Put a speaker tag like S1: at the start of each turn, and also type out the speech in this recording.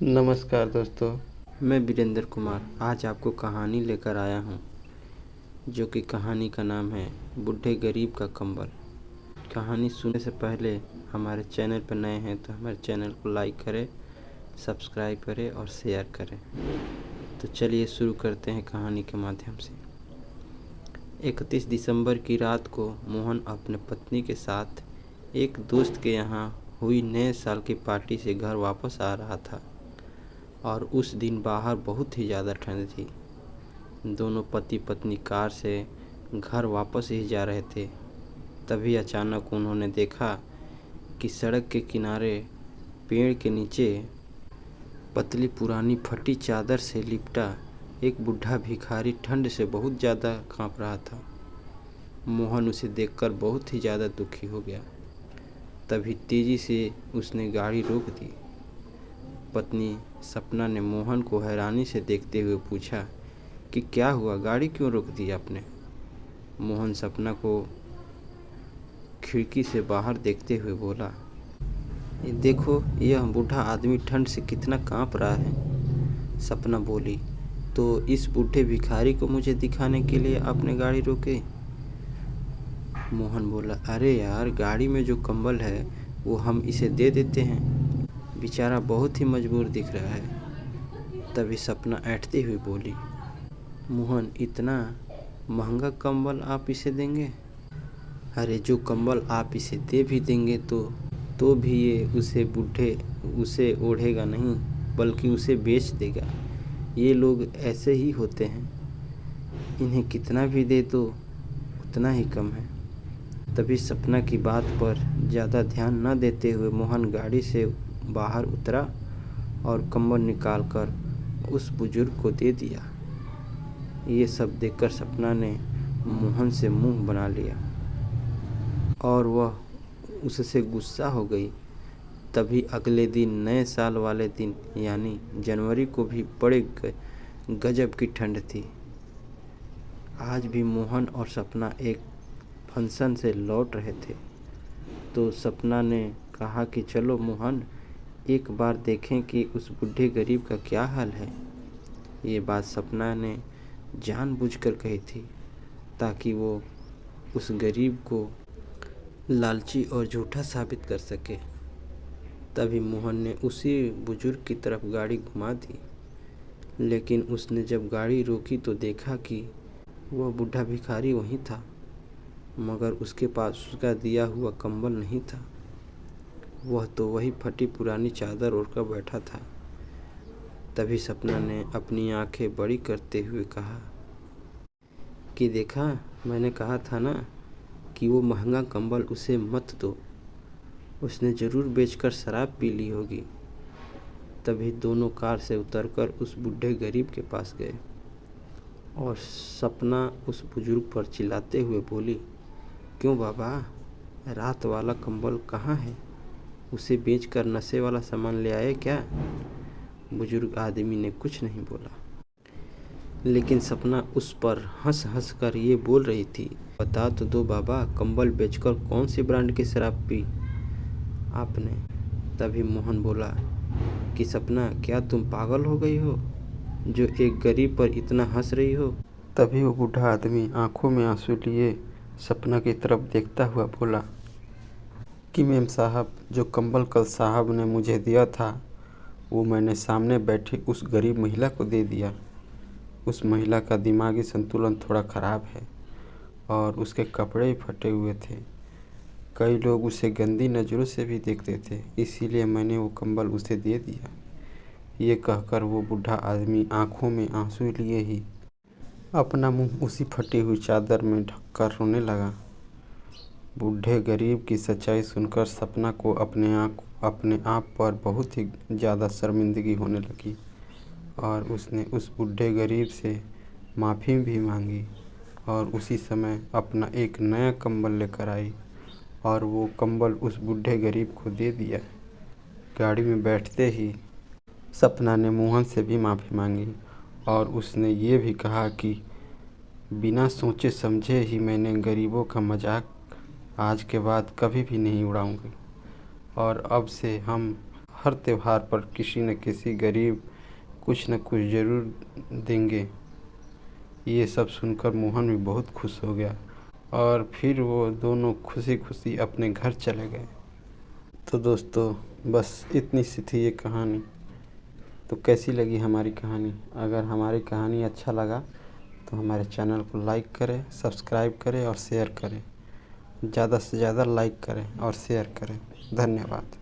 S1: नमस्कार दोस्तों,
S2: मैं वीरेंद्र कुमार आज आपको कहानी लेकर आया हूँ, जो कि कहानी का नाम है बूढ़े गरीब का कंबल। कहानी सुनने से पहले हमारे चैनल पर नए हैं तो हमारे चैनल को लाइक करें, सब्सक्राइब करें और शेयर करें। तो चलिए शुरू करते हैं कहानी के माध्यम से। 31 दिसंबर की रात को मोहन अपने पत्नी के साथ एक दोस्त के यहाँ हुई नए साल की पार्टी से घर वापस आ रहा था और उस दिन बाहर बहुत ही ज़्यादा ठंड थी। दोनों पति पत्नी कार से घर वापस ही जा रहे थे। तभी अचानक उन्होंने देखा कि सड़क के किनारे पेड़ के नीचे पतली पुरानी फटी चादर से लिपटा एक बूढ़ा भिखारी ठंड से बहुत ज़्यादा कांप रहा था। मोहन उसे देखकर बहुत ही ज़्यादा दुखी हो गया। तभी तेज़ी से उसने गाड़ी रोक दी। पत्नी सपना ने मोहन को हैरानी से देखते हुए पूछा कि क्या हुआ, गाड़ी क्यों रोक दी आपने? मोहन सपना को खिड़की से बाहर देखते हुए बोला, "ये देखो, यह बूढ़ा आदमी ठंड से कितना कांप रहा है।" सपना बोली, "तो इस बूढ़े भिखारी को मुझे दिखाने के लिए आपने गाड़ी रोके?" मोहन बोला, "अरे यार, गाड़ी में जो कंबल है वो हम इसे दे देते हैं, बेचारा बहुत ही मजबूर दिख रहा है।" तभी सपना ऐंठती हुई बोली, "मोहन, इतना महंगा कंबल आप इसे देंगे? अरे जो कंबल आप इसे दे भी देंगे तो भी ये उसे ओढ़ेगा नहीं, बल्कि उसे बेच देगा। ये लोग ऐसे ही होते हैं, इन्हें कितना भी दे तो उतना ही कम है।" तभी सपना की बात पर ज़्यादा ध्यान न देते हुए मोहन गाड़ी से बाहर उतरा और कंबल निकालकर उस बुजुर्ग को दे दिया। ये सब देखकर सपना ने मोहन से मुंह बना लिया और वह उससे गुस्सा हो गई। तभी अगले दिन, नए साल वाले दिन यानी जनवरी को भी बड़े गजब की ठंड थी। आज भी मोहन और सपना एक फंक्शन से लौट रहे थे तो सपना ने कहा कि चलो मोहन, एक बार देखें कि उस बूढ़े गरीब का क्या हाल है। ये बात सपना ने जानबूझकर कही थी ताकि वो उस गरीब को लालची और झूठा साबित कर सके। तभी मोहन ने उसी बुजुर्ग की तरफ गाड़ी घुमा दी, लेकिन उसने जब गाड़ी रोकी तो देखा कि वह बूढ़ा भिखारी वहीं था, मगर उसके पास उसका दिया हुआ कंबल नहीं था। वह तो वही फटी पुरानी चादर ओढ़कर बैठा था। तभी सपना ने अपनी आंखें बड़ी करते हुए कहा कि देखा, मैंने कहा था ना कि वो महंगा कंबल उसे मत दो, उसने ज़रूर बेचकर शराब पी ली होगी। तभी दोनों कार से उतरकर उस बूढ़े गरीब के पास गए और सपना उस बुजुर्ग पर चिल्लाते हुए बोली, "क्यों बाबा, रात वाला कंबल कहाँ है? उसे बेचकर नशे वाला सामान ले आए क्या?" बुजुर्ग आदमी ने कुछ नहीं बोला, लेकिन सपना उस पर हंस हंस कर ये बोल रही थी, "बता तो दो बाबा, कंबल बेचकर कौन सी ब्रांड की शराब पी आपने?" तभी मोहन बोला कि सपना, क्या तुम पागल हो गई हो जो एक गरीब पर इतना हंस रही हो? तभी वो बूढ़ा आदमी आंखों में आंसू लिए सपना की तरफ देखता हुआ बोला कि मेम साहब, जो कंबल कल साहब ने मुझे दिया था वो मैंने सामने बैठी उस गरीब महिला को दे दिया। उस महिला का दिमागी संतुलन थोड़ा ख़राब है और उसके कपड़े भी फटे हुए थे। कई लोग उसे गंदी नज़रों से भी देखते थे, इसीलिए मैंने वो कंबल उसे दे दिया। ये कहकर वो बूढ़ा आदमी आंखों में आंसू लिए ही अपना मुंह उसी फटी हुई चादर में ढककर रोने लगा। बूढ़े गरीब की सच्चाई सुनकर सपना को अपने आप पर बहुत ही ज़्यादा शर्मिंदगी होने लगी और उसने उस बूढ़े गरीब से माफ़ी भी मांगी और उसी समय अपना एक नया कंबल लेकर आई और वो कंबल उस बूढ़े गरीब को दे दिया। गाड़ी में बैठते ही सपना ने मोहन से भी माफ़ी मांगी और उसने ये भी कहा कि बिना सोचे समझे ही मैंने गरीबों का मजाक आज के बाद कभी भी नहीं उड़ाऊंगी और अब से हम
S1: हर त्योहार पर किसी न किसी गरीब कुछ न कुछ ज़रूर देंगे। ये सब सुनकर मोहन भी बहुत खुश हो गया और फिर वो दोनों खुशी खुशी अपने घर चले गए। तो दोस्तों बस इतनी सी थी ये कहानी। तो कैसी लगी हमारी कहानी? अगर हमारी कहानी अच्छा लगा तो हमारे चैनल को लाइक करें, सब्सक्राइब करें और शेयर करें। ज़्यादा से ज़्यादा लाइक करें और शेयर करें। धन्यवाद।